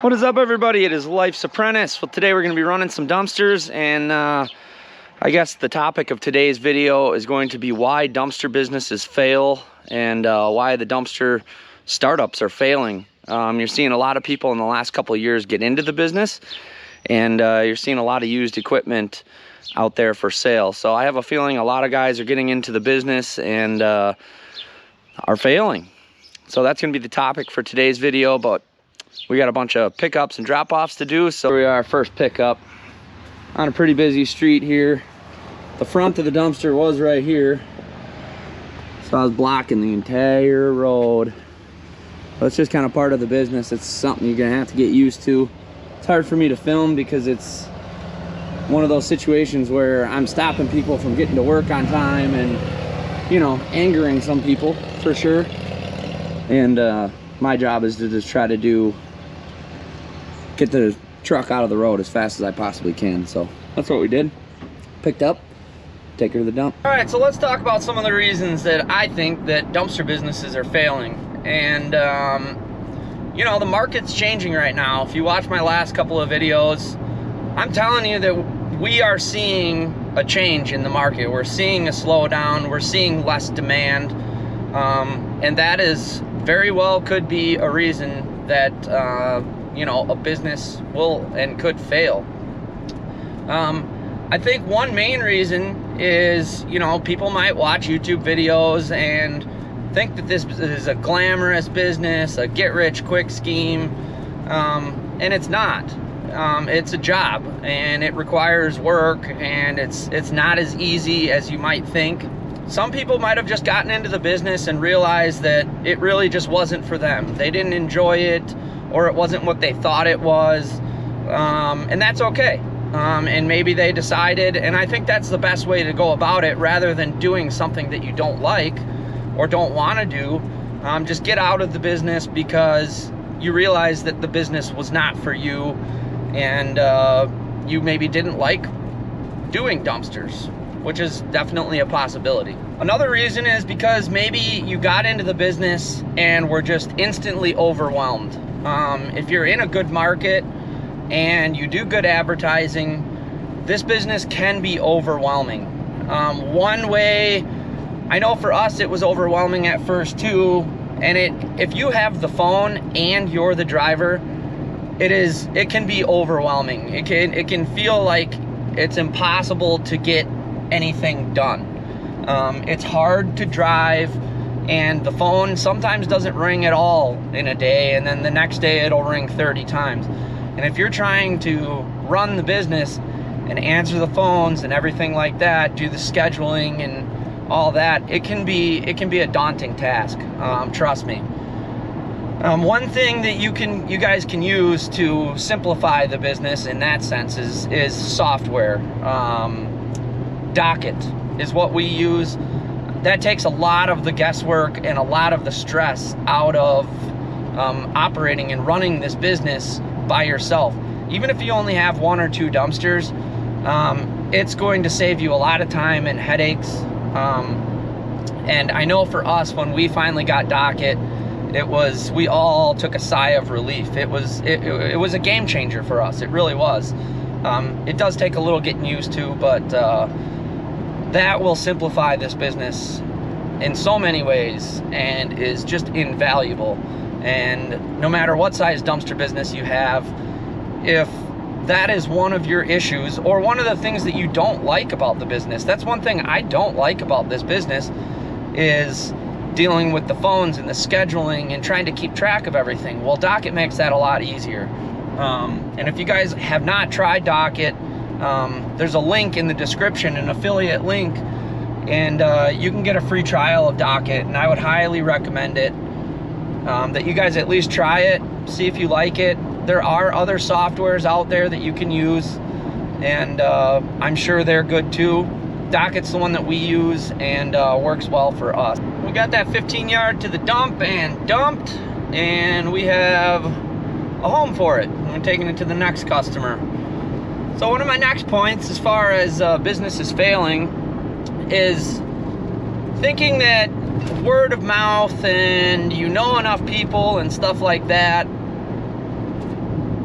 What is up, everybody? It is Life's Apprentice. Well, today we're going to be running some dumpsters, and I guess the topic of today's video is going to be why dumpster businesses fail and why the dumpster startups are failing. You're seeing a lot of people in the last couple of years get into the business, and you're seeing a lot of used equipment out there for sale. So I have a feeling a lot of guys are getting into the business and are failing. So that's going to be the topic for today's video, but we got a bunch of pickups and drop-offs to do. So here we are, first pickup on a pretty busy street here. The front of the dumpster was right here, so I was blocking the entire road. But it's just kind of part of the business. It's something you're gonna have to get used to. It's hard for me to film because it's one of those situations where I'm stopping people from getting to work on time and, you know, angering some people for sure. And my job is to just try to get the truck out of the road as fast as I possibly can. So that's what we did. Picked up, take her to the dump. All right, so let's talk about some of the reasons that I think that dumpster businesses are failing. And you know, the market's changing right now. If you watch my last couple of videos, I'm telling you that we are seeing a change in the market. We're seeing a slowdown, we're seeing less demand, and that is very well could be a reason that you know, a business will and could fail. I think one main reason is, you know, people might watch YouTube videos and think that this is a glamorous business, a get-rich-quick scheme, and it's not. It's a job, and it requires work, and it's not as easy as you might think. Some people might have just gotten into the business and realized that it really just wasn't for them. They didn't enjoy it, or it wasn't what they thought it was, and that's okay. And maybe they decided, and I think that's the best way to go about it, rather than doing something that you don't like or don't want to do. Just get out of the business because you realize that the business was not for you, and you maybe didn't like doing dumpsters, which is definitely a possibility. Another reason is because maybe you got into the business and were just instantly overwhelmed. If you're in a good market and you do good advertising, this business can be overwhelming. One way, I know for us it was overwhelming at first too, and if you have the phone and you're the driver, it can be overwhelming. It can feel like it's impossible to get anything done. It's hard to drive, and the phone sometimes doesn't ring at all in a day, and then the next day it'll ring 30 times. And if you're trying to run the business and answer the phones and everything like that, do the scheduling and all that, it can be a daunting task. Trust me. One thing that you guys can use to simplify the business in that sense is software. Docket is what we use. That takes a lot of the guesswork and a lot of the stress out of operating and running this business by yourself. Even if you only have 1 or 2 dumpsters, it's going to save you a lot of time and headaches. And I know for us, when we finally got Docket, we all took a sigh of relief. It was a game changer for us. It really was. It does take a little getting used to, but that will simplify this business in so many ways and is just invaluable. And no matter what size dumpster business you have, if that is one of your issues or one of the things that you don't like about the business, that's one thing I don't like about this business, is dealing with the phones and the scheduling and trying to keep track of everything. Well, Docket makes that a lot easier. And if you guys have not tried Docket, there's a link in the description, an affiliate link, and you can get a free trial of Docket, and I would highly recommend it, that you guys at least try it, see if you like it. There are other softwares out there that you can use, and I'm sure they're good too. Docket's the one that we use and works well for us. We got that 15 yard to the dump and dumped, and we have a home for it. I'm taking it to the next customer. So one of my next points as far as business is failing is thinking that word of mouth and you know enough people and stuff like that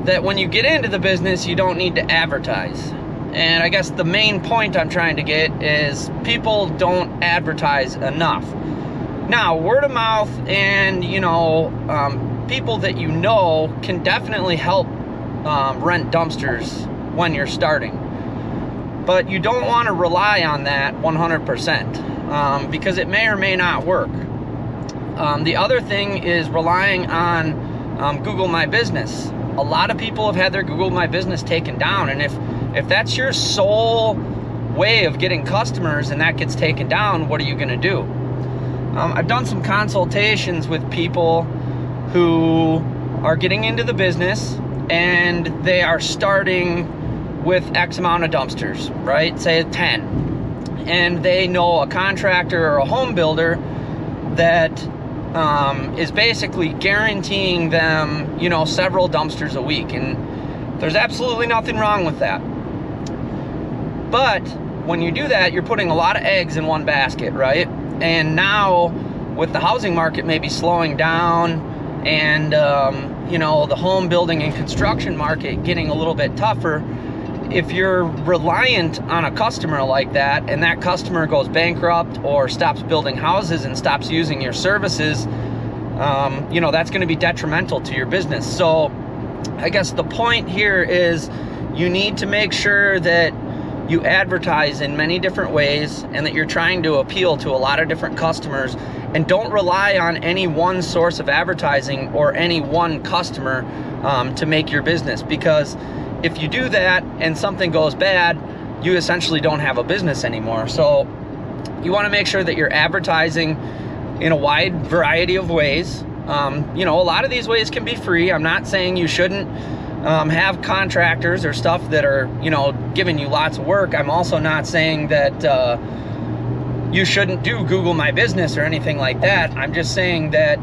that when you get into the business, you don't need to advertise. And I guess the main point I'm trying to get is people don't advertise enough. Now, word of mouth and, people that you know can definitely help rent dumpsters when you're starting. But you don't want to rely on that 100% because it may or may not work. The other thing is relying on Google My Business. A lot of people have had their Google My Business taken down, and if that's your sole way of getting customers and that gets taken down, what are you going to do? I've done some consultations with people who are getting into the business and they are starting with X amount of dumpsters, right? Say 10. And they know a contractor or a home builder that is basically guaranteeing them, several dumpsters a week. And there's absolutely nothing wrong with that. But when you do that, you're putting a lot of eggs in one basket, right? And now with the housing market maybe slowing down and, the home building and construction market getting a little bit tougher, if you're reliant on a customer like that and that customer goes bankrupt or stops building houses and stops using your services, that's going to be detrimental to your business. So I guess the point here is you need to make sure that you advertise in many different ways and that you're trying to appeal to a lot of different customers, and don't rely on any one source of advertising or any one customer to make your business, because if you do that and something goes bad, you essentially don't have a business anymore. So you want to make sure that you're advertising in a wide variety of ways. A lot of these ways can be free. I'm not saying you shouldn't have contractors or stuff that are, giving you lots of work. I'm also not saying that you shouldn't do Google My Business or anything like that. I'm just saying that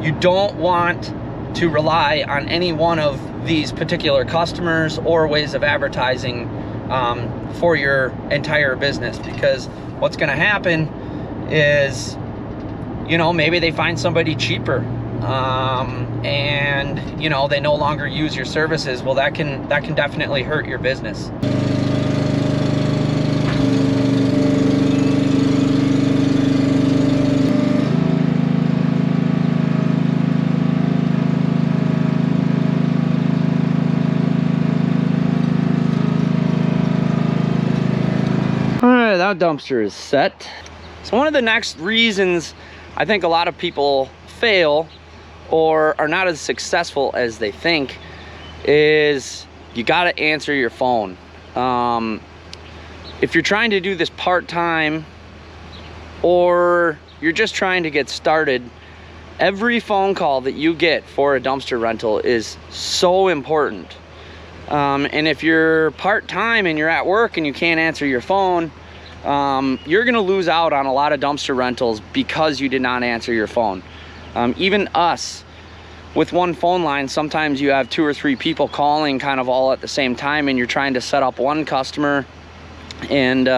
you don't want to rely on any one of these particular customers or ways of advertising for your entire business, because what's going to happen is, maybe they find somebody cheaper and they no longer use your services. Well, that can definitely hurt your business. All right, that dumpster is set. So one of the next reasons I think a lot of people fail or are not as successful as they think is you got to answer your phone. If you're trying to do this part-time or you're just trying to get started, every phone call that you get for a dumpster rental is so important. And if you're part-time and you're at work and you can't answer your phone, you're gonna lose out on a lot of dumpster rentals because you did not answer your phone. Even us, with one phone line, sometimes you have 2 or 3 people calling kind of all at the same time, and you're trying to set up one customer and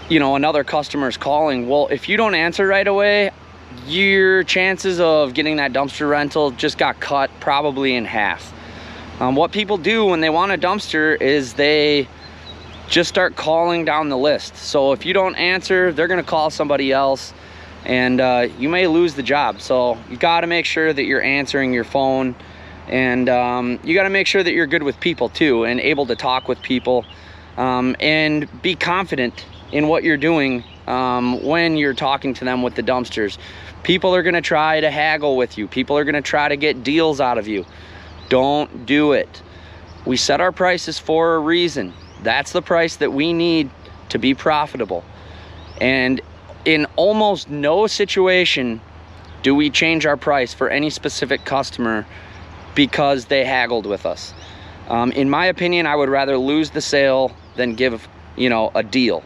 another customer's calling. Well, if you don't answer right away, your chances of getting that dumpster rental just got cut probably in half. What people do when they want a dumpster is they just start calling down the list. So if you don't answer, they're gonna call somebody else, and you may lose the job. So you gotta make sure that you're answering your phone, and you gotta make sure that you're good with people too, and able to talk with people, and be confident in what you're doing when you're talking to them with the dumpsters. People are gonna try to haggle with you. People are gonna try to get deals out of you. Don't do it. We set our prices for a reason. That's the price that we need to be profitable. And in almost no situation do we change our price for any specific customer because they haggled with us. In my opinion, I would rather lose the sale than give, a deal.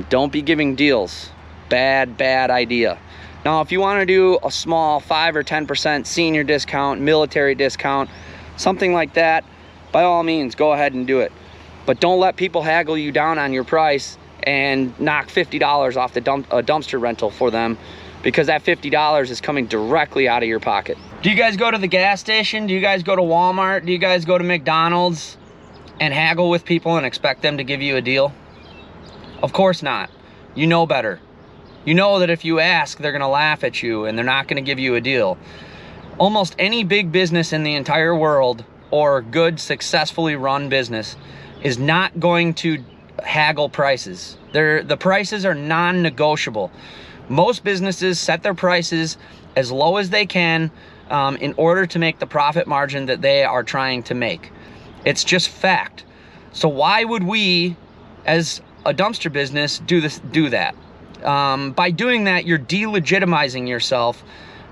Don't be giving deals. Bad idea. Now, if you want to do a small 5 or 10% senior discount, military discount, something like that, by all means, go ahead and do it. But don't let people haggle you down on your price and knock $50 off the dumpster rental for them, because that $50 is coming directly out of your pocket. Do you guys go to the gas station? Do you guys go to Walmart? Do you guys go to McDonald's and haggle with people and expect them to give you a deal? Of course not. You know better. You know that if you ask, they're gonna laugh at you and they're not gonna give you a deal. Almost any big business in the entire world, or good, successfully run business, is not going to haggle prices. The prices are non-negotiable. Most businesses set their prices as low as they can in order to make the profit margin that they are trying to make. It's just fact. So why would we, as a dumpster business, do that? By doing that, you're delegitimizing yourself,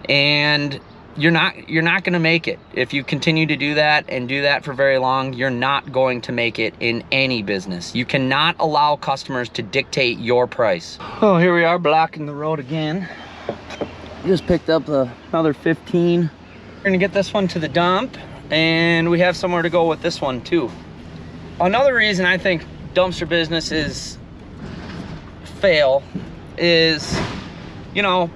and you're not going to make it. If you continue to do that and do that for very long, you're not going to make it in any business. You cannot allow customers to dictate your price. Oh, here we are blocking the road again. Just picked up another 15. We're gonna get this one to the dump, and we have somewhere to go with this one too. Another reason I think dumpster businesses fail is, you know,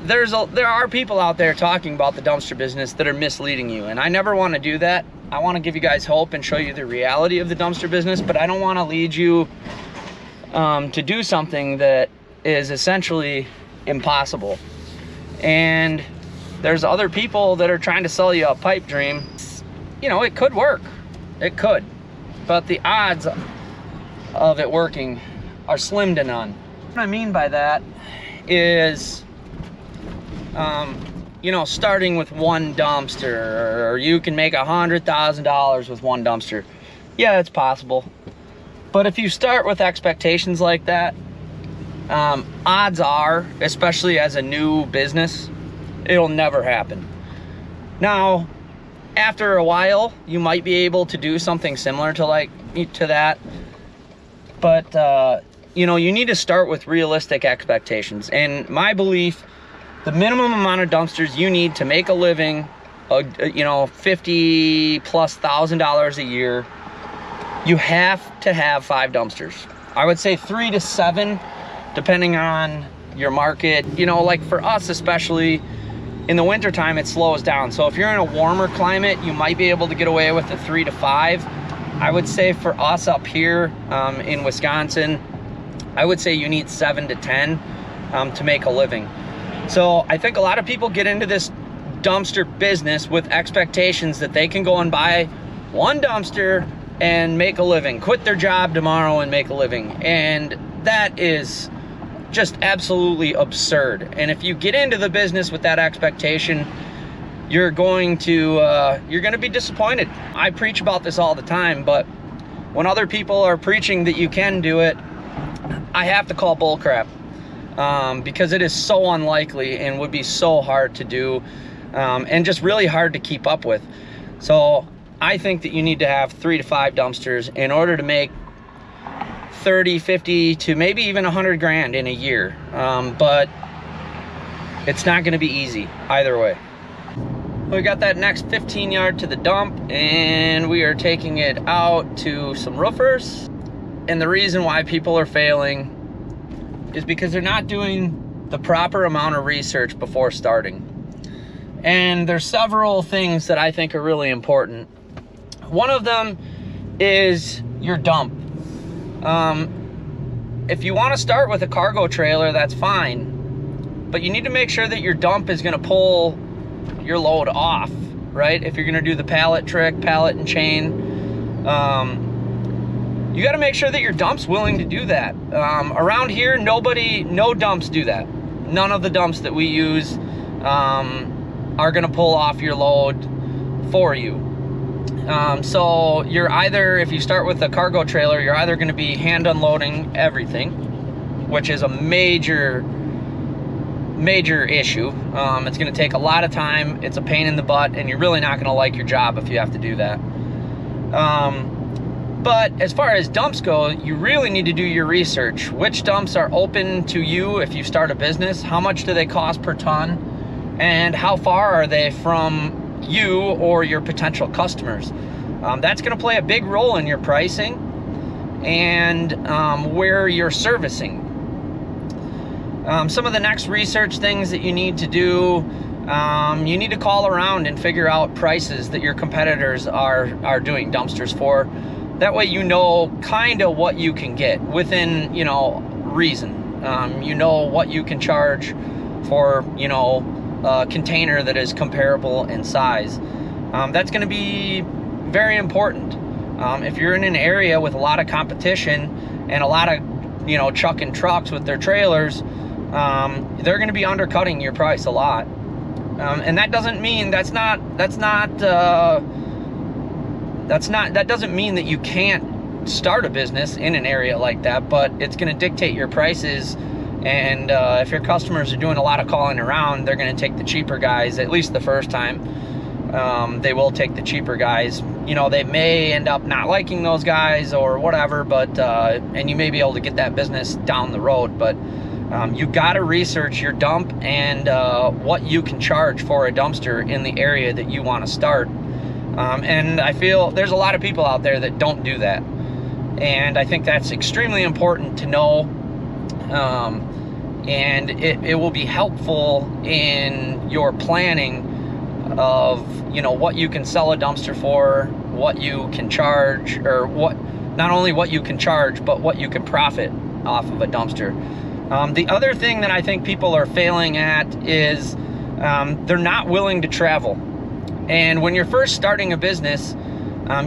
there are people out there talking about the dumpster business that are misleading you, and I never want to do that. I want to give you guys hope and show you the reality of the dumpster business, but I don't want to lead you to do something that is essentially impossible. And there's other people that are trying to sell you a pipe dream. You know, it could work. It could. But the odds of it working are slim to none. What I mean by that is, you know, starting with one dumpster, or you can make $100,000 with one dumpster. Yeah, it's possible. But if you start with expectations like that, odds are, especially as a new business, it'll never happen. Now, after a while, you might be able to do something similar to that. But, you know, you need to start with realistic expectations. And my belief, the minimum amount of dumpsters you need to make a living, you know, $50,000+ a year, you have to have 5 dumpsters. I would say 3 to 7, depending on your market. You know, like for us especially, in the wintertime it slows down. So if you're in a warmer climate, you might be able to get away with a 3 to 5. I would say for us up here in Wisconsin, I would say you need 7 to 10 to make a living. So I think a lot of people get into this dumpster business with expectations that they can go and buy one dumpster and make a living, quit their job tomorrow and make a living. And that is just absolutely absurd. And if you get into the business with that expectation, you're going to be disappointed. I preach about this all the time, but when other people are preaching that you can do it, I have to call bullcrap, because it is so unlikely and would be so hard to do, and just really hard to keep up with. So I think that you need to have 3 to 5 dumpsters in order to make 30, 50 to maybe even 100 grand in a year. But it's not going to be easy either way. We got that next 15 yard to the dump, and we are taking it out to some roofers. And the reason why people are failing is because they're not doing the proper amount of research before starting. And there's several things that I think are really important. One of them is your dump. If you want to start with a cargo trailer, that's fine, but you need to make sure that your dump is going to pull your load off, right? If you're going to do the pallet trick, pallet and chain, you got to make sure that your dump's willing to do that. Around here, no dumps do that. None of the dumps that we use are going to pull off your load for you. So you're either, if you start with a cargo trailer, you're either going to be hand unloading everything, which is a major issue. It's going to take a lot of time. It's a pain in the butt, and you're really not going to like your job if you have to do that. But as far as dumps go, you really need to do your research. Which dumps are open to you if you start a business? How much do they cost per ton? And how far are they from you or your potential customers? That's going to play a big role in your pricing and where you're servicing. Some of the next research things that you need to do you need to call around and figure out prices that your competitors are doing dumpsters for. That way you know kind of what you can get within, you know, reason. You know what you can charge for, you know, a container that is comparable in size. That's going to be very important. If you're in an area with a lot of competition and a lot of, you know, chucking trucks with their trailers, they're going to be undercutting your price a lot. And that doesn't mean that doesn't mean that you can't start a business in an area like that, but it's going to dictate your prices. And if your customers are doing a lot of calling around, they're going to take the cheaper guys, at least the first time. They will take the cheaper guys. You know, they may end up not liking those guys or whatever, but and you may be able to get that business down the road, but you got to research your dump and what you can charge for a dumpster in the area that you want to start. And I feel there's a lot of people out there that don't do that, and I think that's extremely important to know. And it will be helpful in your planning of, you know, what you can sell a dumpster for, what you can charge, or what, not only what you can charge, but what you can profit off of a dumpster. The other thing that I think people are failing at is they're not willing to travel. And when you're first starting a business,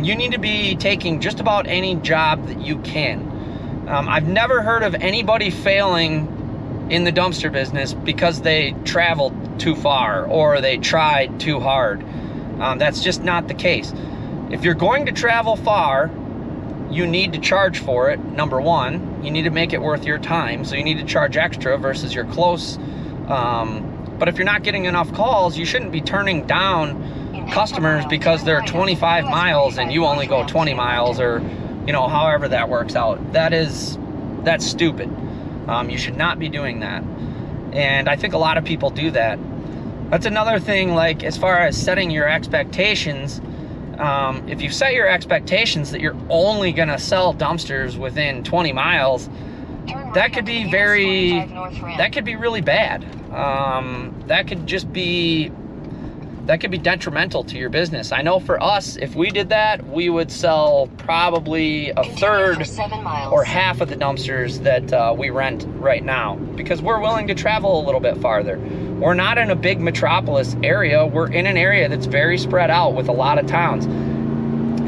you need to be taking just about any job that you can. I've never heard of anybody failing in the dumpster business because they traveled too far or they tried too hard. That's just not the case. If you're going to travel far, you need to charge for it. Number one, you need to make it worth your time, so you need to charge extra versus you're close. But if you're not getting enough calls, you shouldn't be turning down customers because they're 25 miles and you only go 20 miles, or, you know, however that works out. That's stupid. You should not be doing that. And I think a lot of people do that. That's another thing, like as far as setting your expectations. If you set your expectations that you're only gonna sell dumpsters within 20 miles, that could be really bad. That could be detrimental to your business. I know for us, if we did that, we would sell probably a third or half of the dumpsters that we rent right now, because we're willing to travel a little bit farther. We're not in a big metropolis area. We're in an area that's very spread out with a lot of towns.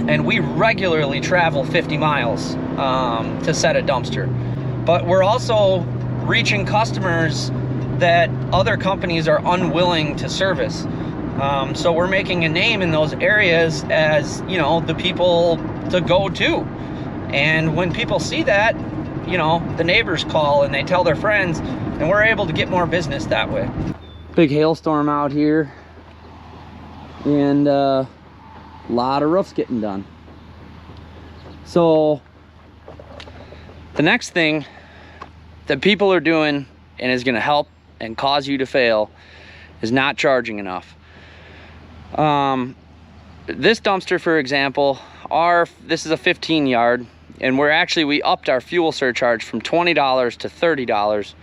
And we regularly travel 50 miles to set a dumpster. But we're also reaching customers that other companies are unwilling to service. So we're making a name in those areas as, you know, the people to go to. And when people see that, you know, the neighbors call and they tell their friends, and we're able to get more business that way. Big hailstorm out here, and a lot of roofs getting done. So the next thing that people are doing, and is going to help and cause you to fail, is not charging enough. This dumpster, for example, this is a 15 yard, and we upped our fuel surcharge from $20 to $30.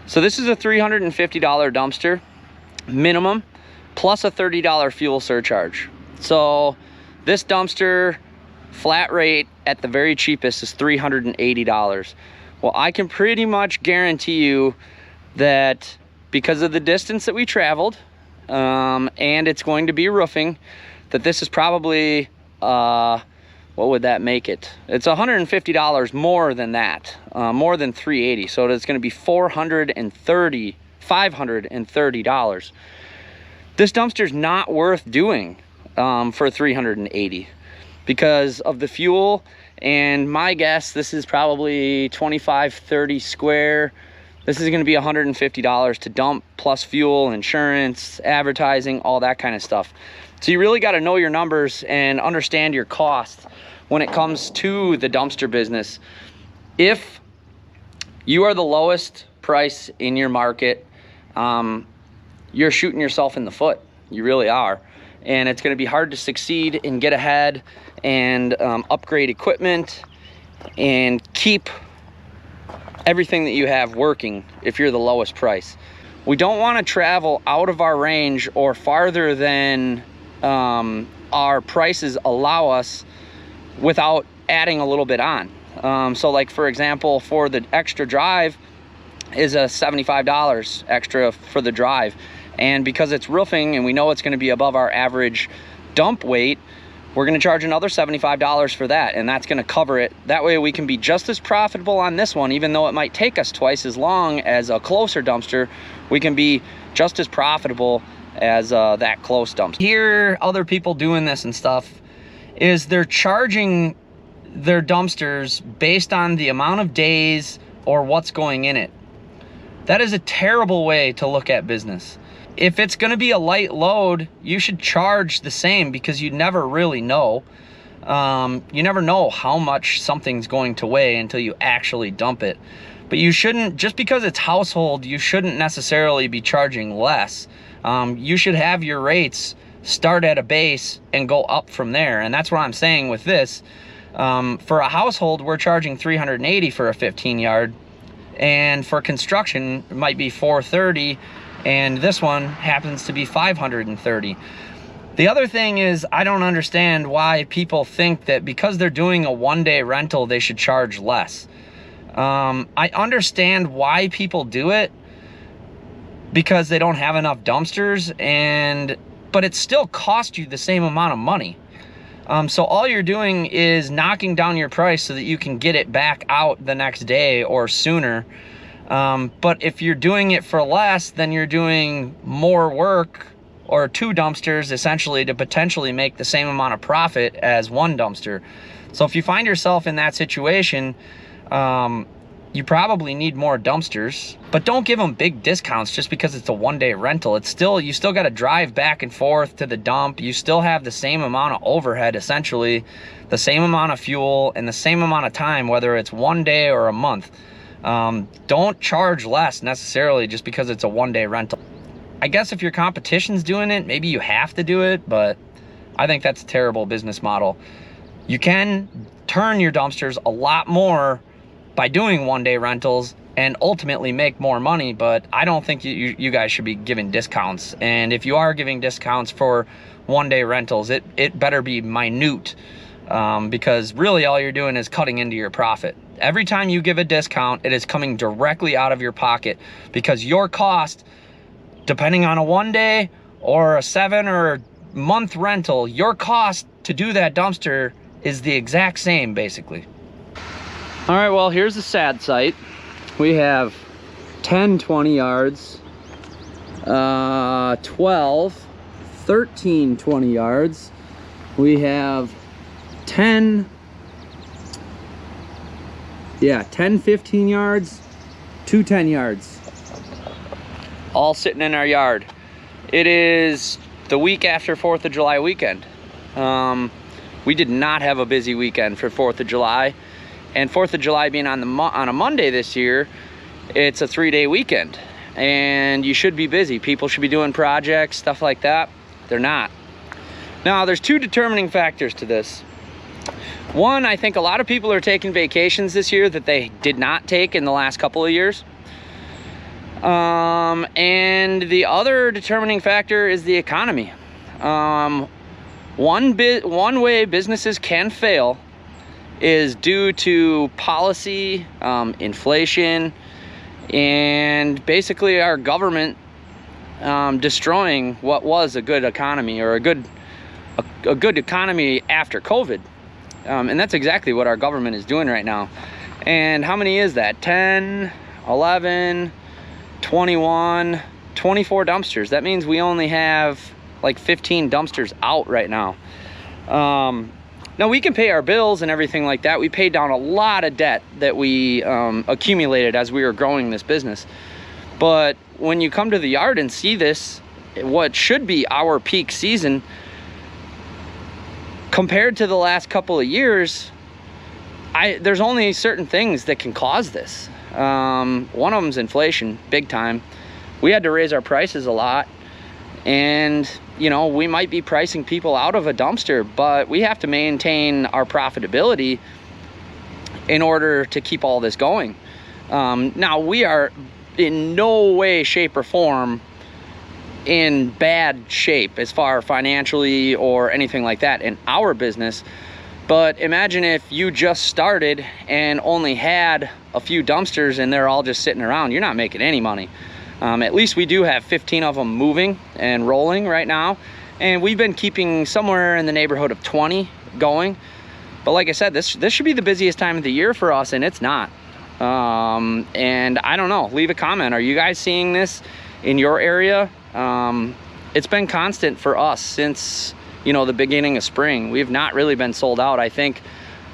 So this is a $350 dumpster minimum, plus a $30 fuel surcharge. So this dumpster flat rate at the very cheapest is $380. Well, I can pretty much guarantee you that because of the distance that we traveled, and it's going to be roofing, that this is probably, what would that make it? It's $150 more than that, more than $380. So it's going to be $530. This dumpster's not worth doing for $380 because of the fuel. And my guess, this is probably 25-30 square. This is going to be $150 to dump, plus fuel, insurance, advertising, all that kind of stuff. So you really got to know your numbers and understand your costs when it comes to the dumpster business. If you are the lowest price in your market, you're shooting yourself in the foot. You really are. And it's going to be hard to succeed and get ahead and upgrade equipment and keep everything that you have working if you're the lowest price. We don't want to travel out of our range or farther than our prices allow us without adding a little bit on. So like, for example, for the extra drive is a $75 extra for the drive. And because it's roofing and we know it's going to be above our average dump weight, we're going to charge another $75 for that, and that's going to cover it. That way we can be just as profitable on this one, even though it might take us twice as long as a closer dumpster. We can be just as profitable as that close dumpster. Hear other people doing this and stuff is they're charging their dumpsters based on the amount of days or what's going in it. That is a terrible way to look at business. If it's going to be a light load, you should charge the same, because you never really know. You never know how much something's going to weigh until you actually dump it. But you shouldn't, just because it's household, you shouldn't necessarily be charging less. You should have your rates start at a base and go up from there. And that's what I'm saying with this. For a household, we're charging $380 for a 15 yard. And for construction, it might be $430. And this one happens to be $530. The other thing is, I don't understand why people think that because they're doing a one-day rental, they should charge less. I understand why people do it, because they don't have enough dumpsters, but it still costs you the same amount of money. So all you're doing is knocking down your price so that you can get it back out the next day or sooner. But if you're doing it for less, then you're doing more work, or two dumpsters essentially, to potentially make the same amount of profit as one dumpster. So if you find yourself in that situation, you probably need more dumpsters, but don't give them big discounts just because it's a one-day rental. You still got to drive back and forth to the dump. You still have the same amount of overhead, essentially, the same amount of fuel, and the same amount of time, whether it's one day or a month. Don't charge less necessarily just because it's a one-day rental. I guess if your competition's doing it, maybe you have to do it, but I think that's a terrible business model. You can turn your dumpsters a lot more by doing one-day rentals and ultimately make more money, but I don't think you guys should be giving discounts. And if you are giving discounts for one-day rentals, it better be minute, because really all you're doing is cutting into your profit. Every time you give a discount, it is coming directly out of your pocket, because your cost, depending on a one-day or a 7 or month rental, your cost to do that dumpster is the exact same, basically. All right, well, here's the sad site. We have 10 20 yards, 12, 13 20 yards. We have 10 15 yards, 2 10 yards, all sitting in our yard. It is the week after 4th of July weekend. We did not have a busy weekend for 4th of July, and 4th of July being on a Monday this year, it's a 3-day weekend, and you should be busy. People should be doing projects, stuff like that. They're not. Now, there's 2 determining factors to this. One, I think a lot of people are taking vacations this year that they did not take in the last couple of years. And the other determining factor is the economy. One way businesses can fail is due to policy, inflation, and basically our government destroying what was a good economy, or a good economy after COVID. And that's exactly what our government is doing right now. And how many is that? 10, 11, 21, 24 dumpsters. That means we only have like 15 dumpsters out right now. Now, we can pay our bills and everything like that. We paid down a lot of debt that we accumulated as we were growing this business. But when you come to the yard and see this, what should be our peak season, compared to the last couple of years, there's only certain things that can cause this. One of them is inflation, big time. We had to raise our prices a lot, and you know, we might be pricing people out of a dumpster, but we have to maintain our profitability in order to keep all this going. Now, we are in no way, shape, or form in bad shape as far financially or anything like that in our business. But imagine if you just started and only had a few dumpsters and they're all just sitting around. You're not making any money. At least we do have 15 of them moving and rolling right now, and we've been keeping somewhere in the neighborhood of 20 going. But like I said, this should be the busiest time of the year for us, and it's not. And I don't know, leave a comment. Are you guys seeing this in your area? It's been constant for us since, you know, the beginning of spring. We've not really been sold out. I think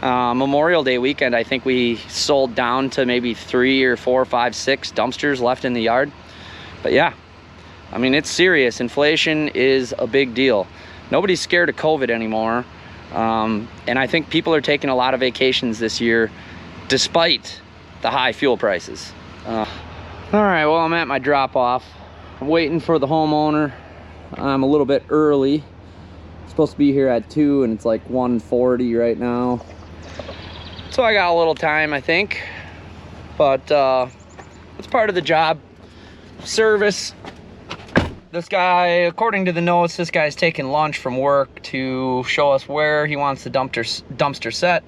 Memorial Day weekend, I think we sold down to maybe 3 or 4, 5, 6 dumpsters left in the yard. But yeah, I mean, it's serious. Inflation is a big deal. Nobody's scared of COVID anymore. And I think people are taking a lot of vacations this year despite the high fuel prices. All right, well, I'm at my drop off. I'm waiting for the homeowner. I'm a little bit early. Supposed to be here at 2 and it's like 1:40 right now, so I got a little time, I think. But it's part of the job. Service. This guy, according to the notes, this guy's taking lunch from work to show us where he wants the dumpster set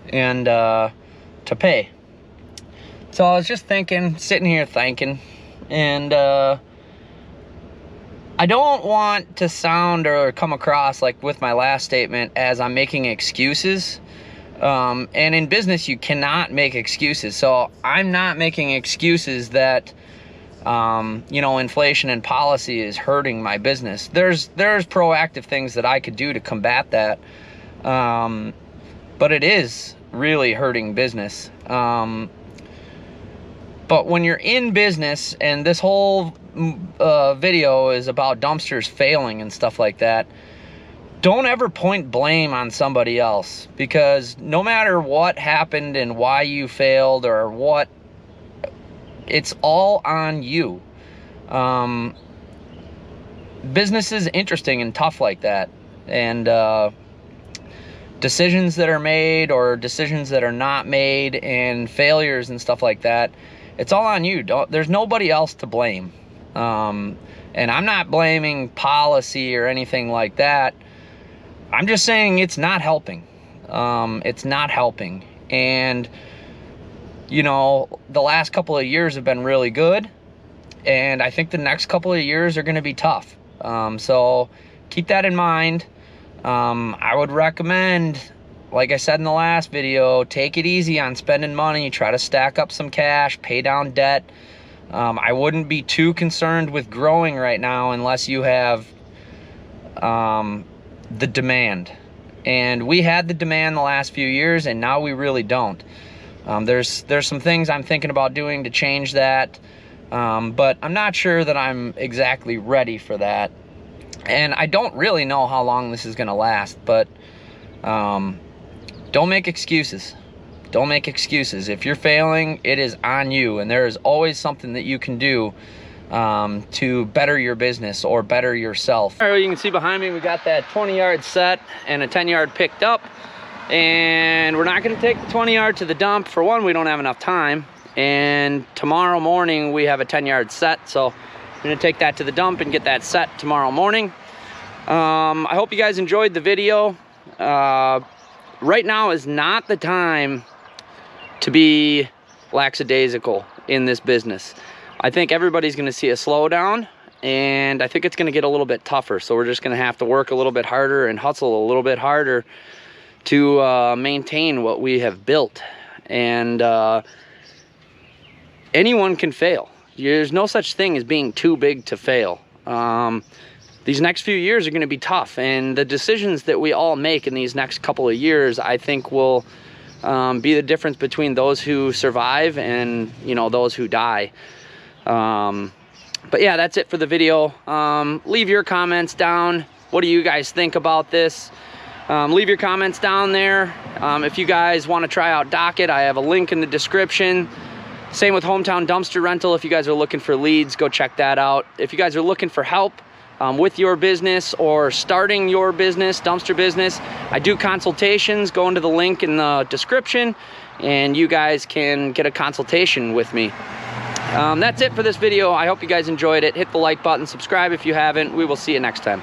and to pay. So I was just thinking, sitting here thinking, and I don't want to sound or come across like with my last statement as I'm making excuses. And in business, you cannot make excuses. So I'm not making excuses that, you know, inflation and policy is hurting my business. There's proactive things that I could do to combat that. But it is really hurting business. But when you're in business, and this whole video is about dumpsters failing and stuff like that, don't ever point blame on somebody else, because no matter what happened and why you failed or what, it's all on you. Business is interesting and tough like that, and decisions that are made or decisions that are not made and failures and stuff like that, it's all on you. There's nobody else to blame. And I'm not blaming policy or anything like that. I'm just saying it's not helping. It's not helping. And, you know, the last couple of years have been really good, and I think the next couple of years are going to be tough. So keep that in mind. I would recommend, like I said in the last video, take it easy on spending money. Try to stack up some cash, pay down debt. I wouldn't be too concerned with growing right now unless you have the demand. And we had the demand the last few years, and now we really don't. There's some things I'm thinking about doing to change that, but I'm not sure that I'm exactly ready for that. And I don't really know how long this is going to last, but don't make excuses. Don't make excuses. If you're failing, it is on you, and there is always something that you can do to better your business or better yourself. All right, you can see behind me, we got that 20-yard set and a 10-yard picked up, and we're not going to take the 20-yard to the dump. For one, we don't have enough time, and tomorrow morning we have a 10-yard set, so I'm going to take that to the dump and get that set tomorrow morning. I hope you guys enjoyed the video. Right now is not the time to be lackadaisical in this business. I think everybody's going to see a slowdown, and I think it's going to get a little bit tougher. So we're just going to have to work a little bit harder and hustle a little bit harder to maintain what we have built. And anyone can fail. There's no such thing as being too big to fail. These next few years are going to be tough, and the decisions that we all make in these next couple of years, I think, will be the difference between those who survive and, you know, those who die. But yeah, that's it for the video. Leave your comments down. What do you guys think about this? Leave your comments down there. If you guys want to try out Docket, I have a link in the description. Same with Hometown Dumpster Rental. If you guys are looking for leads, go check that out. If you guys are looking for help with your business or starting your business, dumpster business, I do consultations. Go into the link in the description and you guys can get a consultation with me. That's it for this video. I hope you guys enjoyed it. Hit the like button, subscribe if you haven't. We will see you next time.